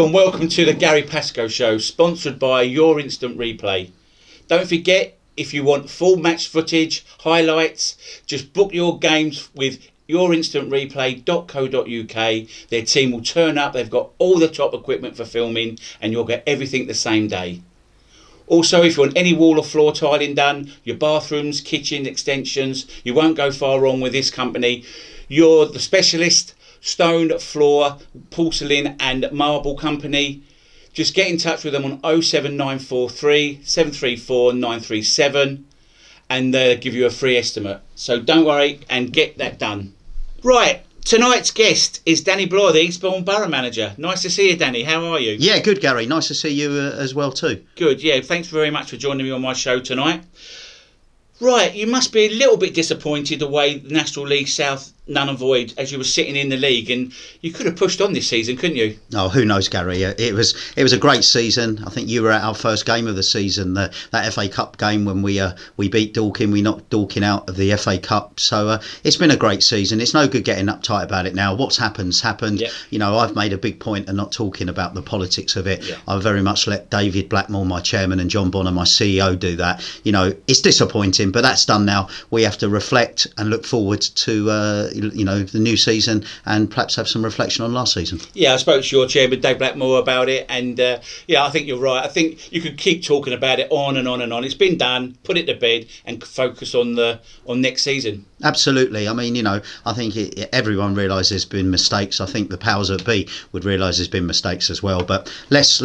Hello and welcome to the Gary Pascoe Show, sponsored by Your Instant Replay. Don't forget, if you want full match footage, highlights, just book your games with yourinstantreplay.co.uk. Their team will turn up, they've got all the top equipment for filming and you'll get everything the same day. Also, if you want any wall or floor tiling done, your bathrooms, kitchen extensions, you won't go far wrong with this company. You're the specialist stone, floor, porcelain and marble company. Just get in touch with them on 07943 734 937 and they'll give you a free estimate. So don't worry and get that done. Right, tonight's guest is Danny Bloor, the Eastbourne Borough Manager. Nice to see you, Danny. How are you? Yeah, good, Gary. Nice to see you as well too. Good, yeah. Thanks very much for joining me on my show tonight. Right, you must be a little bit disappointed the way the National League South none and void as you were sitting in the league, and you could have pushed on this season, couldn't you? Oh, who knows, Gary? It was a great season. I think you were at our first game of the season, that FA Cup game when we beat Dorking. We knocked Dorking out of the FA Cup. So it's been a great season. It's no good getting uptight about it now. What's happened's happened. Yep. You know, I've made a big point of not talking about the politics of it. Yep. I very much let David Blackmore, my chairman, and John Bonner, my CEO, do that. You know, it's disappointing, but that's done now. We have to reflect and look forward to the new season and perhaps have some reflection on last season. Yeah, I spoke to your chairman, Dave Blackmore, about it, and I think you're right. I think you could keep talking about it on and on and on. It's been done. Put it to bed and focus on next season. Absolutely. I mean, I think everyone realises there's been mistakes. I think the powers that be would realise there's been mistakes as well. But let's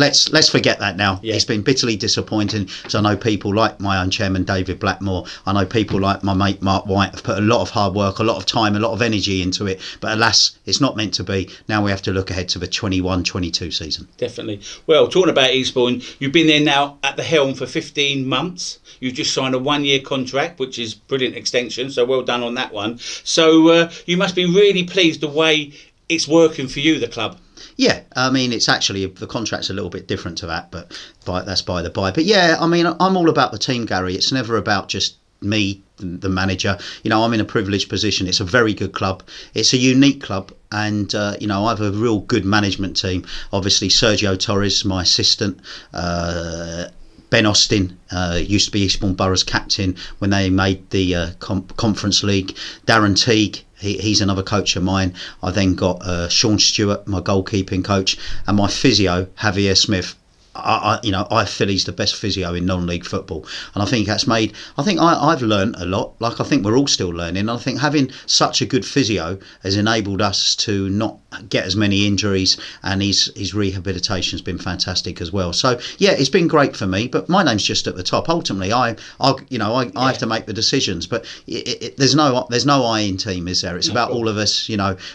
forget that now. Yeah. It's been bitterly disappointing. Because I know people like my own chairman, David Blackmore. I know people like my mate Mark White have put a lot of hard work, a lot of time, a lot of energy into it. But alas, it's not meant to be. Now we have to look ahead to the 21-22 season. Definitely. Well, talking about Eastbourne, you've been there now at the helm for 15 months. You've just signed a 1-year contract, which is brilliant extension. So well done on that one. So you must be really pleased the way it's working for you, the club. Yeah, I mean, it's actually, the contract's a little bit different to that, but that's by the by. But yeah, I mean, I'm all about the team, Gary. It's never about just me, the manager. I'm in a privileged position. It's a very good club. It's a unique club. And, I have a real good management team. Obviously, Sergio Torres, my assistant, Ben Austin used to be Eastbourne Borough's captain when they made the Conference League. Darren Teague, he's another coach of mine. I then got Sean Stewart, my goalkeeping coach, and my physio, Javier Smith. I feel he's the best physio in non-league football, and I think that's made. I think I've learned a lot. Like I think we're all still learning. I think having such a good physio has enabled us to not get as many injuries, and his rehabilitation has been fantastic as well. So yeah, it's been great for me. But my name's just at the top. Ultimately, I have to make the decisions. But there's no I in team, is there? It's about all of us.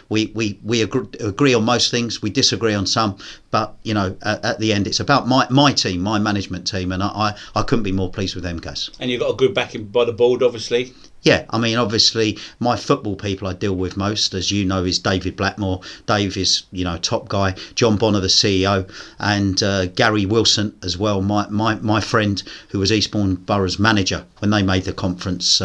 We agree on most things. We disagree on some. But at the end, it's about my team, my management team, and I couldn't be more pleased with them guys. And you've got a good backing by the board, obviously. Yeah, I mean, obviously, my football people I deal with most, as you know, is David Blackmore. Dave is, top guy. John Bonner, the CEO, and Gary Wilson as well, my friend, who was Eastbourne Borough's manager when they made the conference.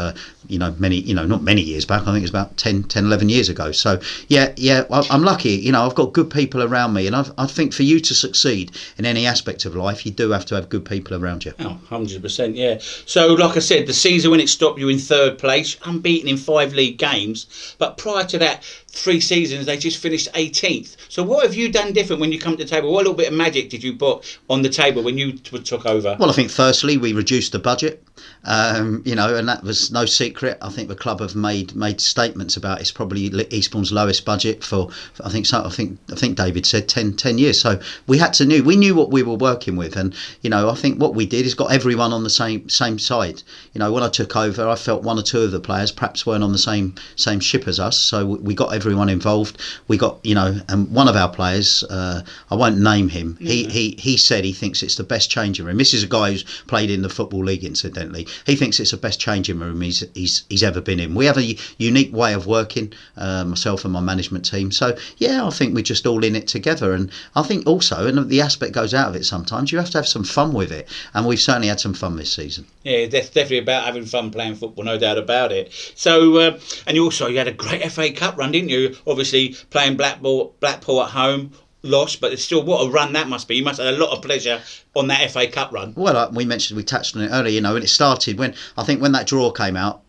Not many years back. I think it was about 10, 11 years ago. So yeah, I'm lucky. I've got good people around me, and I think for you to succeed in any aspect of life, you do have to have good people around you. Oh, 100%, yeah. So, like I said, the season when it stopped you in third place, unbeaten in 5 league games, but prior to that 3 seasons they just finished 18th. So what have you done different when you come to the table? What little bit of magic did you put on the table when you took over? Well, I think firstly we reduced the budget, and that was no secret. I think the club have made statements about it's probably Eastbourne's lowest budget for I think David said 10 years. So we knew what we were working with, and I think what we did is got everyone on the same side. When I took over, I felt 1 or 2 of the players perhaps weren't on the same ship as us, so we got everyone involved. We got and one of our players, I won't name him. He said he thinks it's the best changing room. This is a guy who's played in the Football League, incidentally. He thinks it's the best changing room he's ever been in. We have a unique way of working, myself and my management team. So yeah, I think we're just all in it together. And I think also, and the aspect goes out of it sometimes, you have to have some fun with it. And we've certainly had some fun this season. Yeah, that's definitely about having fun playing football, no doubt about it. So, and you had a great FA Cup run, didn't you? Obviously playing Blackpool at home, lost, but it's still what a run that must be. You must have had a lot of pleasure on that FA Cup run. Well, we touched on it earlier. When it started, when that draw came out,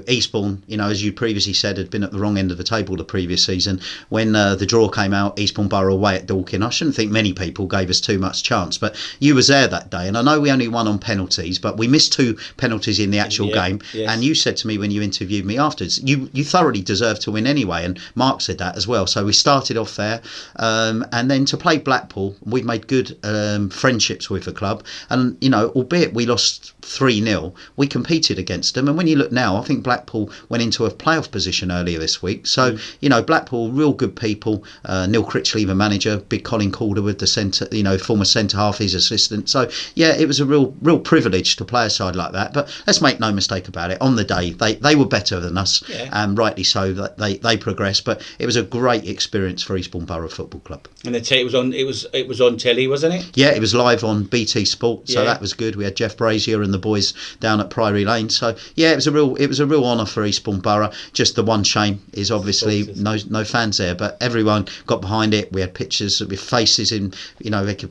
Eastbourne, as you previously said, had been at the wrong end of the table the previous season. When the draw came out, Eastbourne Borough away at Dorking, I shouldn't think many people gave us too much chance, but you was there that day, and I know we only won on penalties, but we missed 2 penalties in the actual game. Yes. And you said to me when you interviewed me afterwards, you thoroughly deserved to win anyway, and Mark said that as well. So we started off there, and then to play Blackpool, we made good friendships with the club, and albeit we lost 3-0, we competed against them. And when you look now, I think Blackpool went into a playoff position earlier this week. So Blackpool, real good people. Neil Critchley, the manager, big Colin Calderwood, the centre, former centre half, his assistant. So yeah, it was a real privilege to play a side like that. But let's make no mistake about it. On the day, they were better than us, and rightly so. That they progressed. But it was a great experience for Eastbourne Borough Football Club. And it was on. It was on telly, wasn't it? Yeah, it was live on BT Sport, so that was good. We had Jeff Brazier and the boys down at Priory Lane. So yeah, it was a real honour for Eastbourne Borough. Just the one shame is obviously no fans there, but everyone got behind it. We had pictures with faces in,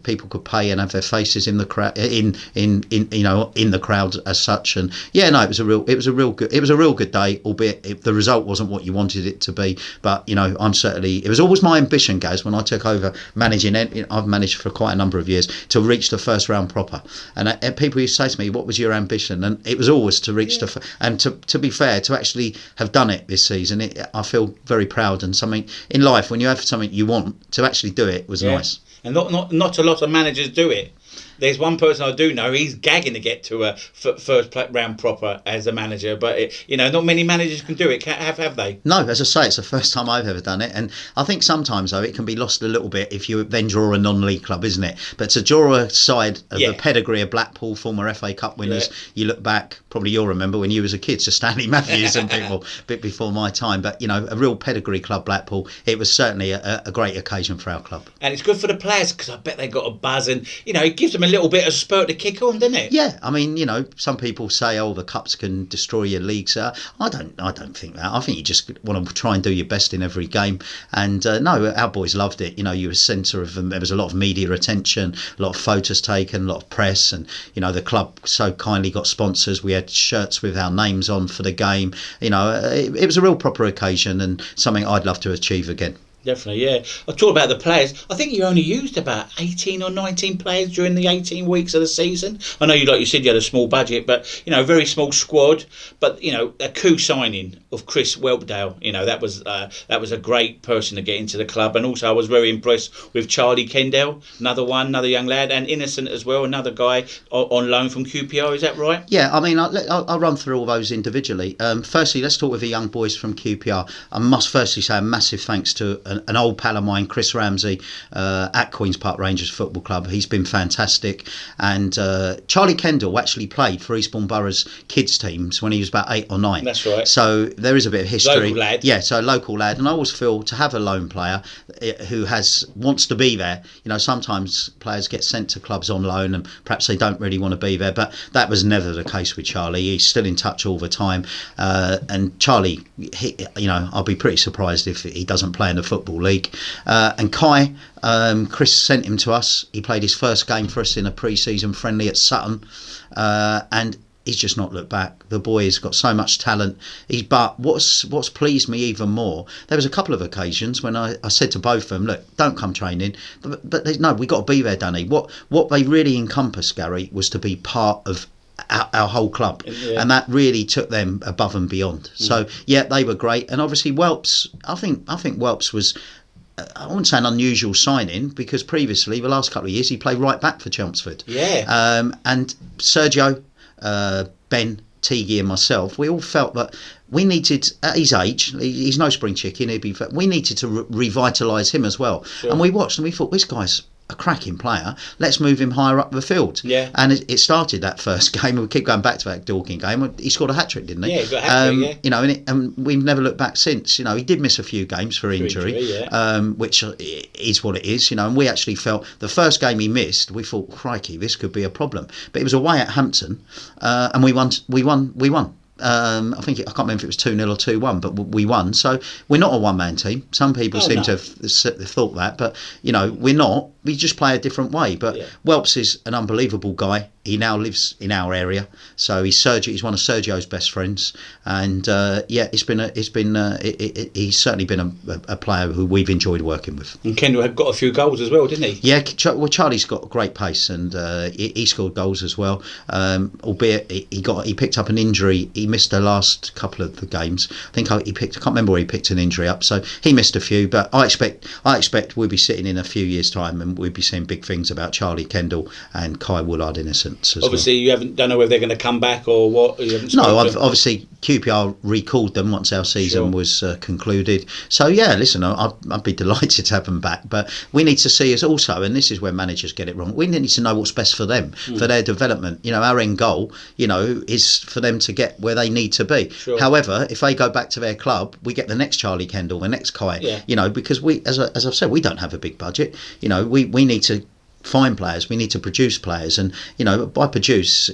people could pay and have their faces in the crowd, in the crowd as such. And yeah, no, it was a real good day, albeit the result wasn't what you wanted it to be. But it was always my ambition, Gaz, when I took over managing. I've managed for quite a number of years to reach the first round proper. And people used to say to me, "What was your ambition?" And it was always to reach and to be fair, to actually have done it this season. I feel very proud, and something in life when you have something you want to actually do it was nice. And not a lot of managers do it. There's one person I do know, he's gagging to get to a first round proper as a manager, but not many managers can do it, have they? No, as I say, it's the first time I've ever done it, and I think sometimes though it can be lost a little bit if you then draw a non-league club, isn't it? But to draw a side of the pedigree of Blackpool, former FA Cup winners, you look back, probably you'll remember when you was a kid, so Stanley Matthews and people a bit before my time, but a real pedigree club, Blackpool. It was certainly a great occasion for our club. And it's good for the players because I bet they got a buzz, and it gives them a little bit of spurt to kick on, doesn't it? Yeah, I mean, some people say, "Oh, the cups can destroy your leagues." I don't think that. I think you just want to try and do your best in every game. And no, our boys loved it. You were centre of them. There was a lot of media attention, a lot of photos taken, a lot of press, and the club so kindly got sponsors. We had shirts with our names on for the game. It was a real proper occasion and something I'd love to achieve again. Definitely, yeah. I talk about the players. I think you only used about 18 or 19 players during the 18 weeks of the season. I know like you said, you had a small budget, but a very small squad. But a coup signing of Chris Whelpdale. That was a great person to get into the club. And also, I was very impressed with Charlie Kendall, another young lad, and Innocent as well, another guy on loan from QPR. Is that right? Yeah, I mean, I'll run through all those individually. Firstly, let's talk with the young boys from QPR. I must firstly say a massive thanks to an old pal of mine, Chris Ramsey, at Queen's Park Rangers Football Club. He's been fantastic. And Charlie Kendall actually played for Eastbourne Borough's kids teams when he was about 8 or 9. That's right. So there is a bit of history. Local lad. Yeah, so a local lad. And I always feel to have a loan player who wants to be there. Sometimes players get sent to clubs on loan and perhaps they don't really want to be there. But that was never the case with Charlie. He's still in touch all the time. And Charlie, I'll be pretty surprised if he doesn't play in the Football League. And Kai, Chris sent him to us. He played his first game for us in a pre-season friendly at Sutton, and he's just not looked back. The boy has got so much talent. But what's pleased me even more, there was a couple of occasions when I said to both of them, look, don't come training, but no, we got to be there, Danny. What they really encompassed, Gary, was to be part of our whole club, and that really took them above and beyond. So yeah, they were great. And obviously Welps, I think Welps was, I wouldn't say an unusual signing, because previously the last couple of years he played right back for Chelmsford. And Sergio, Ben, Teague and myself, we all felt that we needed, at his age, he's no spring chicken, we needed to revitalise him as well. And we watched and we thought, this guy's a cracking player, let's move him higher up the field. And it started that first game, and we keep going back to that Dorking game. He scored a hat-trick, didn't he? He got a hat-trick, and we've never looked back since. He did miss a few games for injury, which is what it is. And we actually felt the first game he missed, we thought, crikey, this could be a problem. But it was away at Hampton, and we won. I can't remember if it was 2-0 or 2-1, but we won. So we're not a one-man team. Some people seem to have thought that, but we're not. We just play a different way. But Welps is an unbelievable guy. He now lives in our area, so he's one of Sergio's best friends, and he's certainly been a player who we've enjoyed working with. And Kendall had got a few goals as well, didn't he? Yeah, well, Charlie's got great pace, and he scored goals as well. Albeit he picked up an injury. He missed the last couple of the games. I can't remember where he picked an injury up, so he missed a few. But I expect we'll be sitting in a few years' time, and we'll be saying big things about Charlie Kendall and Kai Woolard in a sense. Obviously, you don't know whether they're going to come back or what. No, obviously QPR recalled them once our season was concluded. So yeah, listen, I'd be delighted to have them back, but we need to see us also, and this is where managers get it wrong. We need to know what's best for them, for their development. Our end goal, is for them to get where they need to be. Sure. However, if they go back to their club, we get the next Charlie Kendall, the next Kai. Yeah. Because we, as I've said, we don't have a big budget. We need to find players, we need to produce players, and by produce,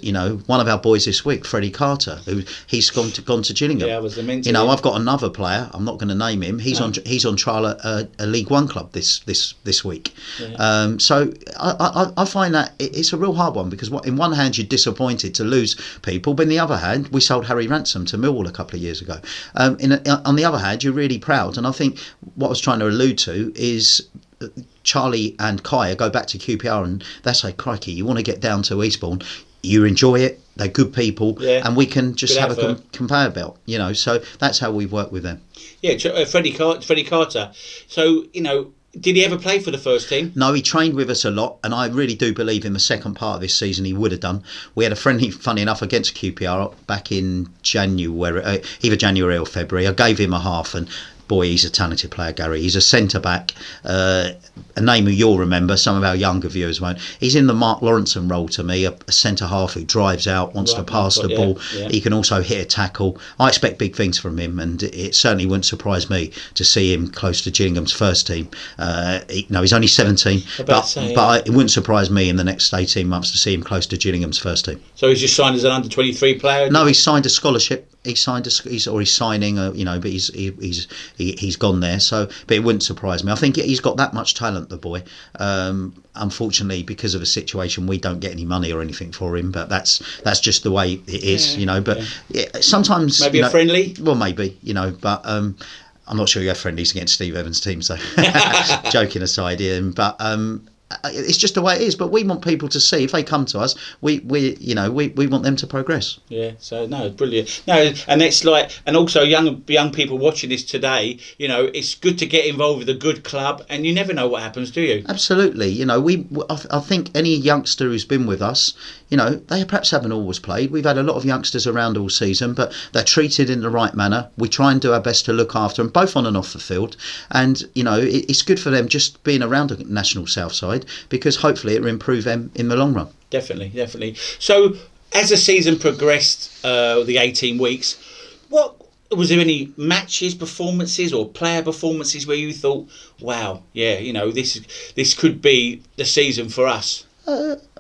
one of our boys this week, Freddie Carter, he's gone to Gillingham. Yeah, I was mentioning. I've got another player, I'm not going to name him, he's on trial at a League One club this week. Yeah. So I find that it's a real hard one, because in one hand you're disappointed to lose people, but in the other hand we sold Harry Ransom to Millwall a couple of years ago. On the other hand, you're really proud, and I think what I was trying to allude to is Charlie and Kai go back to QPR, and they say, crikey, you want to get down to Eastbourne, you enjoy it, they're good people, and we can just have a conveyor belt, so that's how we've worked with them. Yeah, Freddie Carter. So, did he ever play for the first team? No, he trained with us a lot, and I really do believe in the second part of this season he would have done. We had a friendly, funny enough, against QPR back in January, either January or February. I gave him a half, and boy, he's a talented player, Gary. He's a centre-back, a name who you'll remember, some of our younger viewers won't. He's in the Mark Lawrenson role to me, a centre-half who drives out, wants to pass the ball. Yeah. He can also hit a tackle. I expect big things from him, and it certainly wouldn't surprise me to see him close to Gillingham's first team. He's only 17, but it wouldn't surprise me in the next 18 months to see him close to Gillingham's first team. So he's just signed as an under-23 player? No, he's signed a scholarship. He's signing, but he's gone there. So, but it wouldn't surprise me. I think he's got that much talent, the boy. Unfortunately, because of a situation, we don't get any money or anything for him. But that's just the way it is, But sometimes maybe a friendly. Well, maybe, but. I'm not sure you have friendlies against Steve Evans' team, so joking aside, Ian. But it's just the way it is. But we want people to see, if they come to us, we want them to progress. Yeah. So no, brilliant. No, and it's and also young people watching this today. It's good to get involved with a good club, and you never know what happens, do you? Absolutely. I think any youngster who's been with us, they perhaps haven't always played. We've had a lot of youngsters around all season, but they're treated in the right manner. We try and do our best to look after them, both on and off the field. And, it's good for them just being around the National South Side, because hopefully it will improve them in the long run. Definitely. So, as the season progressed, the 18 weeks, was there any matches, performances or player performances where you thought, wow, this could be the season for us?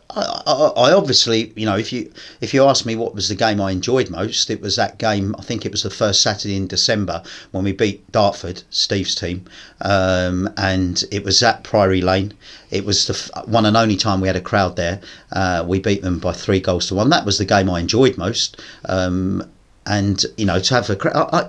I obviously, if you ask me what was the game I enjoyed most, it was that game. I think it was the first Saturday in December when we beat Dartford, Steve's team, and it was at Priory Lane. It was the one and only time we had a crowd there. We beat them by 3-1. That was the game I enjoyed most. And to have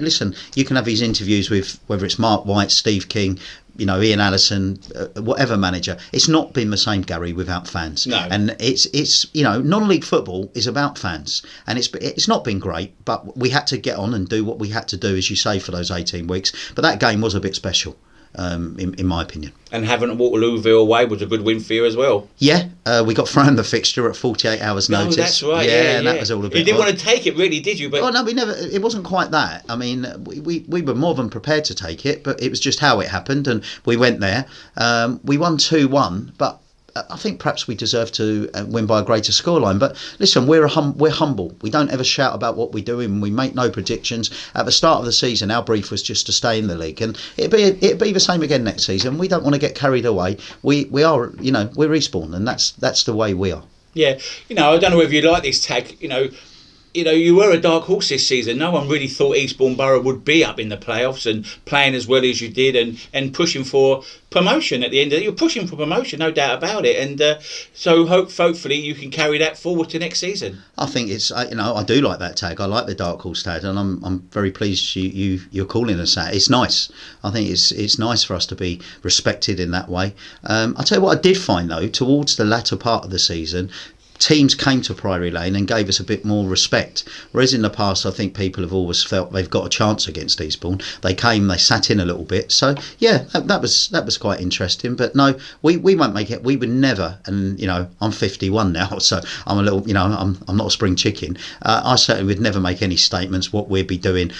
listen, you can have these interviews with whether it's Mark White, Steve King, Ian Allison, whatever manager. It's not been the same, Gary, without fans. No. And it's non-league football is about fans, and it's not been great, but we had to get on and do what we had to do, as you say, for those 18 weeks. But that game was a bit special. In my opinion. And having Waterlooville away was a good win for you as well. Yeah, we got thrown the fixture at 48 hours notice. Oh, that's right. Yeah, and that was all a bit. You didn't want to take it, really, did you? But no, we never. It wasn't quite that. I mean, we were more than prepared to take it, but it was just how it happened, and we went there. We won 2-1, but I think perhaps we deserve to win by a greater scoreline. But listen, we're humble. We don't ever shout about what we're doing. We make no predictions. At the start of the season, our brief was just to stay in the league, and it'd be the same again next season. We don't want to get carried away. We are, we're Eastbourne, and that's the way we are. Yeah, I don't know whether you like this tag. you were a dark horse this season. No one really thought Eastbourne Borough would be up in the playoffs and playing as well as you did and pushing for promotion at the end of it. You're pushing for promotion, no doubt about it. And so hopefully you can carry that forward to next season. I think it's, I do like that tag. I like the dark horse tag, and I'm very pleased you're calling us that. It's nice. I think it's nice for us to be respected in that way. I'll tell you what I did find though, towards the latter part of the season, teams came to Priory Lane and gave us a bit more respect. Whereas in the past, I think people have always felt they've got a chance against Eastbourne. They came, they sat in a little bit. So yeah, that was quite interesting. But no, we won't make it. We would never. And I'm 51 now, so I'm a little. I'm not a spring chicken. I certainly would never make any statements what we'd be doing.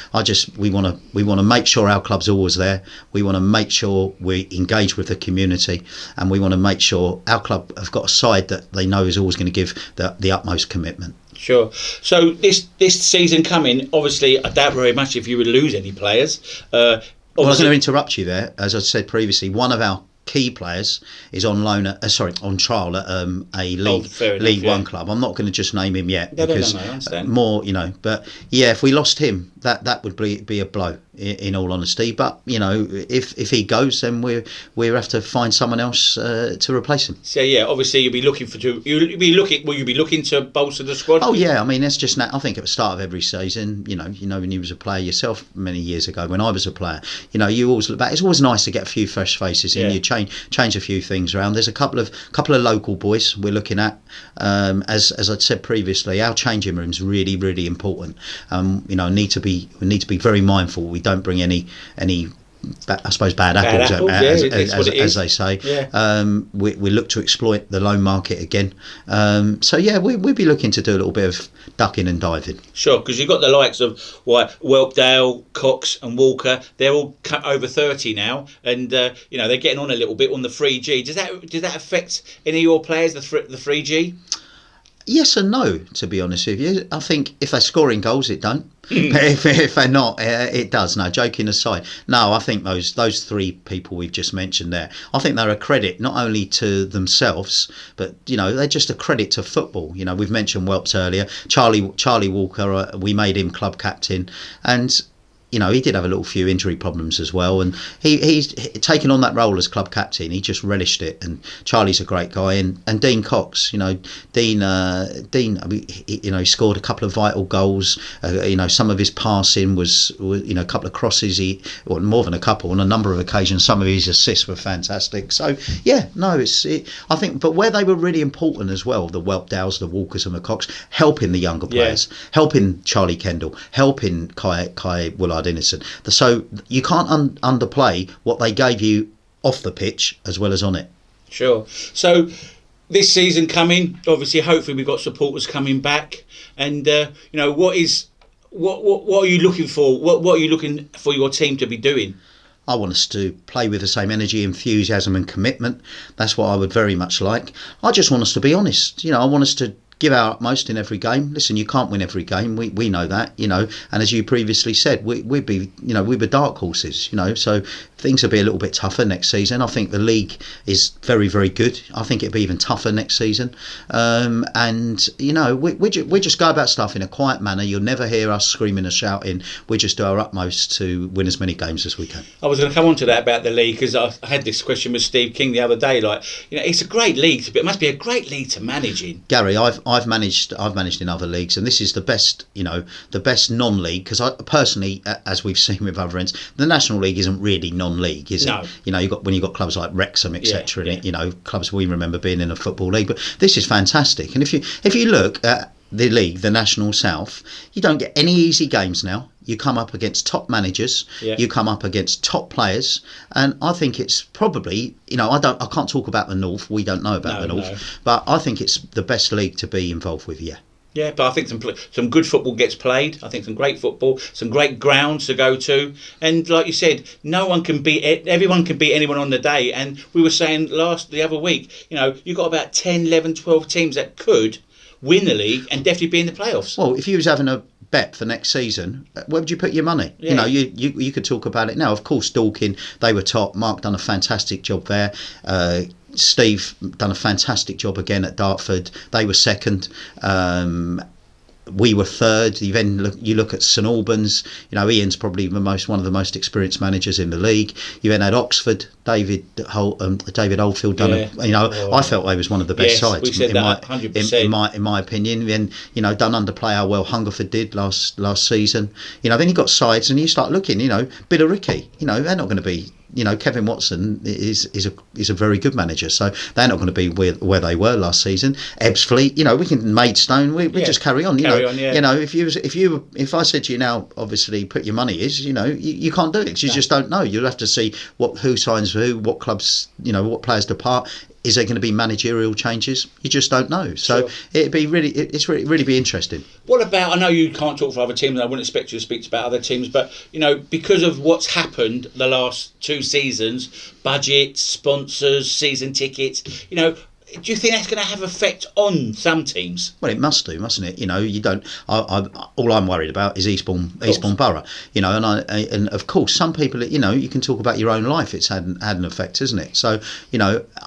We want to make sure our club's always there. We want to make sure we engage with the community, and we want to make sure our club have got a side that they know is always going to give the utmost commitment. Sure. So this season coming, obviously, I doubt very much if you would lose any players. Well, I'm going to interrupt you there. As I said previously, one of our key players is on loan on trial at a League One club. I'm not going to just name him yet because I understand. More, but yeah, if we lost him, that would be a blow. In all honesty, but if he goes, then we have to find someone else to replace him. So yeah, obviously you'll be looking will you be looking to bolster the squad? Oh yeah, I mean that's just I think at the start of every season, when you was a player yourself many years ago, when I was a player, you always look back. It's always nice to get a few fresh faces in. You change a few things around. There's a couple of local boys we're looking at. As I'd said previously, our changing room's really really important. Need to be very mindful. We don't bring any I suppose bad apples as they say. Yeah. We look to exploit the loan market again. So yeah, we'd be looking to do a little bit of ducking and diving. Sure, because you've got the likes of Whelpdale, Cox and Walker. They're all over 30 now, and they're getting on a little bit on the 3G. Does that affect any of your players, the 3G? Yes and no, to be honest with you. I think if they're scoring goals, it don't. But if they're not, it does. No, joking aside. No, I think those three people we've just mentioned there, I think they're a credit not only to themselves, but they're just a credit to football. We've mentioned Whelps earlier. Charlie Walker, we made him club captain, and he did have a little few injury problems as well, and he's taken on that role as club captain. He just relished it, and Charlie's a great guy, and Dean Cox, Dean, he scored a couple of vital goals. Some of his passing was a couple of crosses. More than a couple on a number of occasions. Some of his assists were fantastic. So yeah, no, I think, but where they were really important as well, the Whelpdales, the Walkers, and the Cox, helping the younger players, helping Charlie Kendall, helping Kai Willard Innocent. So you can't underplay what they gave you off the pitch as well as on it. Sure. So this season coming, obviously, hopefully we've got supporters coming back, and what are you looking for? What are you looking for your team to be doing? I want us to play with the same energy, enthusiasm and commitment. That's what I would very much like. I just want us to be honest. I want us to give our utmost in every game. Listen, you can't win every game. We know that, and as you previously said, we were dark horses, so things will be a little bit tougher next season. I think the league is very, very good. I think it'll be even tougher next season. We just go about stuff in a quiet manner. You'll never hear us screaming and shouting. We just do our utmost to win as many games as we can. I was going to come on to that about the league, because I had this question with Steve King the other day. It's a great league, but it must be a great league to manage in. Gary, I've managed in other leagues, and this is the best non-league, because I personally, as we've seen with other ends, the National League isn't really non-league, is it? You've got clubs like Wrexham, etc. Clubs we remember being in a football league, but this is fantastic. And if you look at the league, the National South, you don't get any easy games now. You come up against top managers, you come up against top players, and I think it's probably, I can't talk about the North, we don't know about the North, but I think it's the best league to be involved with, yeah. Yeah, but I think some good football gets played. I think some great football, some great grounds to go to, and like you said, everyone can beat anyone on the day. And we were saying the other week, you've got about 10, 11, 12 teams that could win the league and definitely be in the playoffs. Well, if you was having a bet for next season, where would you put your money? Yeah. You could talk about it now. Of course, Dorking, they were top. Mark done a fantastic job there. Steve done a fantastic job again at Dartford. They were second. we were third. You look at St Albans. Ian's probably one of the most experienced managers in the league. You then had Oxford, David Oldfield done. I felt they was one of the best sides. We said that 100%. In my opinion. Then done underplay how well Hungerford did last season. Then you got sides and you start looking. Billericay. They're not going to be. Kevin Watson is a very good manager, so they're not going to be where they were last season. Ebbsfleet, we can Maidstone, we just carry on. If I said to you now, obviously put your money you can't do it because you just don't know. You'll have to see who signs for who, what clubs, what players depart. Is there going to be managerial changes? You just don't know. So it'd be really be interesting. What about, I know you can't talk for other teams and I wouldn't expect you to speak about other teams, but because of what's happened the last 2 seasons, budgets, sponsors, season tickets, do you think that's going to have effect on some teams? Well, it must do, mustn't it? You don't. All I'm worried about is Eastbourne Borough. And of course, some people. You can talk about your own life. It's had an effect, isn't it? So,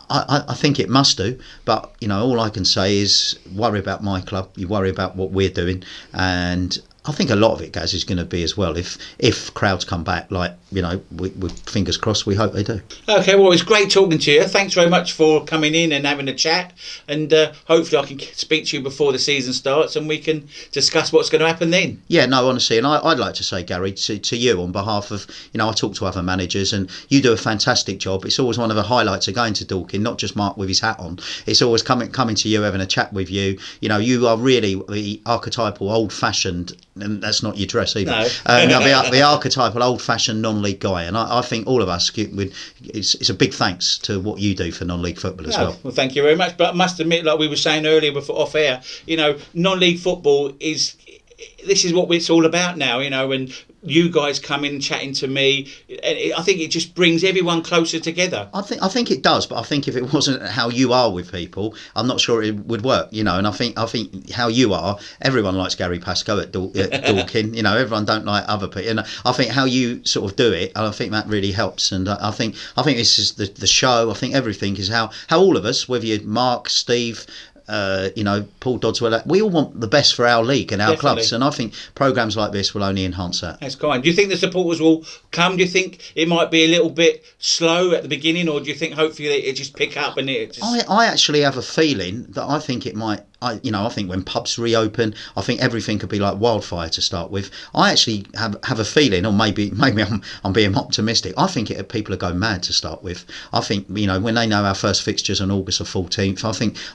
I think it must do. But all I can say is worry about my club. You worry about what we're doing, and I think a lot of it, Gaz, is going to be as well if crowds come back, like, with fingers crossed, we hope they do. Okay, well, it's great talking to you. Thanks very much for coming in and having a chat, and hopefully I can speak to you before the season starts and we can discuss what's going to happen then. Yeah, no, honestly, and I'd like to say, Gary, to you on behalf of, I talk to other managers and you do a fantastic job. It's always one of the highlights of going to Dorking, not just Mark with his hat on. It's always coming to you, having a chat with you. You are really the archetypal old-fashioned, and that's not your dress either. No. The archetypal old-fashioned non-league guy, and I think all of us it's a big thanks to what you do for non-league football as well. Well, thank you very much. But I must admit, like we were saying earlier before off air, non-league football this is what it's all about now. And you guys come in chatting to me, and I think it just brings everyone closer together. I think it does, but I think if it wasn't how you are with people, I'm not sure it would work. And I think how you are, everyone likes Gary Pascoe at Dorking. Everyone don't like other people. And I think how you sort of do it, and I think that really helps. And I think this is the show. I think everything is how all of us, whether you're Mark, Steve, Paul Dodswell, we all want the best for our league and our clubs, and I think programmes like this will only enhance that. That's kind. Do you think the supporters will come? Do you think it might be a little bit slow at the beginning, or do you think hopefully it just pick up and it just... I actually have a feeling that I think it might. I think when pubs reopen, I think everything could be like wildfire to start with. I actually have a feeling, or maybe I'm being optimistic. I think people will go mad to start with. I think when they know our first fixtures on August the 14th,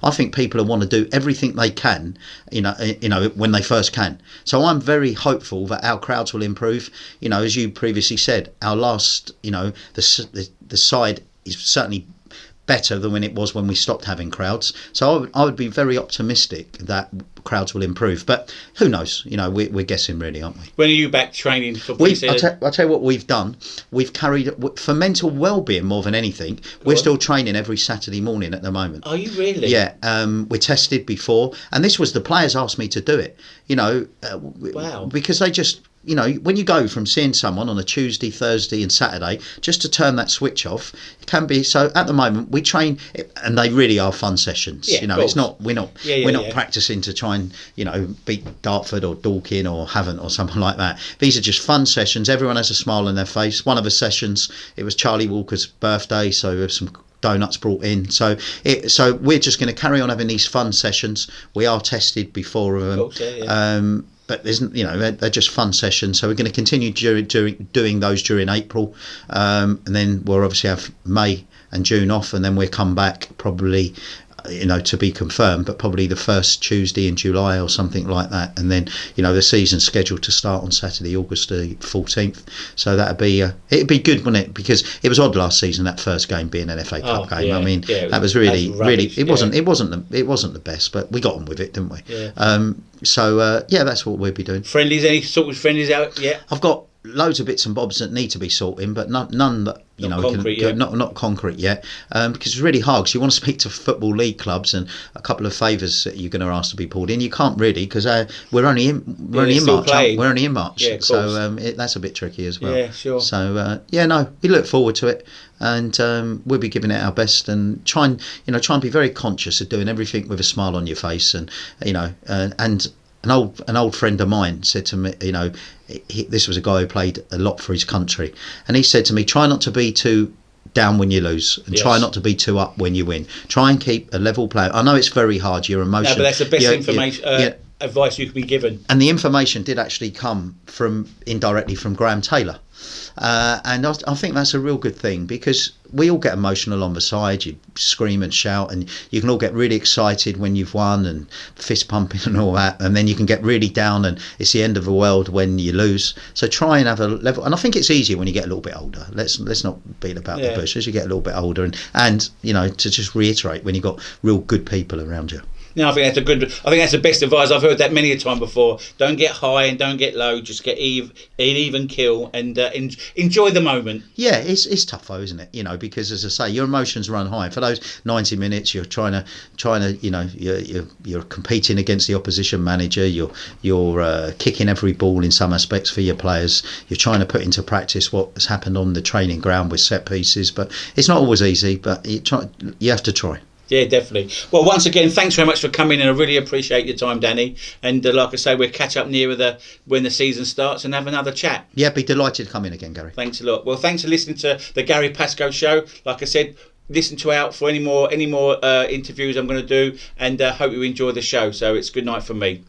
I think people will want to do everything they can, when they first can. So I'm very hopeful that our crowds will improve. As you previously said, our last, the side is certainly better than when it was when we stopped having crowds. So I would be very optimistic that crowds will improve. But who knows? We're guessing really, aren't we? When are you back training for I'll tell you what we've done. We've carried, for mental well-being more than anything, we're still training every Saturday morning at the moment. Are you really? Yeah. We're tested before. And this was the players asked me to do it. Wow. Because they just... when you go from seeing someone on a Tuesday, Thursday and Saturday, just to turn that switch off, it can be. So at the moment we train, and they really are fun sessions. Yeah, it's not, we're not practicing to try and, beat Dartford or Dorking or Havant or something like that. These are just fun sessions. Everyone has a smile on their face. One of the sessions, it was Charlie Walker's birthday, so there's some donuts brought in. So we're just going to carry on having these fun sessions. We are tested before them. Of course, yeah. But there's, they're just fun sessions. So we're going to continue doing those during April, and then we'll obviously have May and June off, and then we'll come back probably, to be confirmed, but probably the first Tuesday in July or something like that. And then, the season's scheduled to start on Saturday, August the 14th. So that'd be it'd be good, wouldn't it? Because it was odd last season, that first game being an FA Cup game. Yeah, I mean, that was really. It wasn't the best, but we got on with it, didn't we? Yeah. That's what we'll be doing. Friendlies, any sort of friendlies out yet? I've got loads of bits and bobs that need to be sorting, but none that not concrete yet, because it's really hard. Because you want to speak to football league clubs, and a couple of favours that you're going to ask to be pulled in. You can't really, because we're only in March. We're only in March, yeah, so that's a bit tricky as well. Yeah, sure. So we look forward to it, and we'll be giving it our best and try and be very conscious of doing everything with a smile on your face, and an old friend of mine said to me, this was a guy who played a lot for his country, and he said to me, try not to be too down when you lose, and try not to be too up when you win. Try and keep a level play. I know it's very hard, your emotion. No, but that's the best information. Advice you can be given. And the information did actually come indirectly from Graham Taylor. And I think that's a real good thing, because we all get emotional on the side. You scream and shout, and you can all get really excited when you've won, and fist pumping and all that, and then you can get really down, and it's the end of the world when you lose. So try and have a level, and I think it's easier when you get a little bit older. Let's not beat about the bush. As you get a little bit older, and to just reiterate, when you've got real good people around you. No, I think that's the best advice. I've heard that many a time before. Don't get high and don't get low. Just get even kill and enjoy the moment. Yeah, it's tough though, isn't it? Because as I say, your emotions run high. For those 90 minutes, you're trying to, you're competing against the opposition manager. You're kicking every ball in some aspects for your players. You're trying to put into practice what has happened on the training ground with set pieces. But it's not always easy. But you have to try. Yeah, definitely. Well, once again, thanks very much for coming in. I really appreciate your time, Danny. And like I say, we'll catch up nearer when the season starts and have another chat. Yeah, be delighted to come in again, Gary. Thanks a lot. Well, thanks for listening to the Gary Pascoe Show. Like I said, listen out for any more interviews I'm going to do, and hope you enjoy the show. So it's good night from me.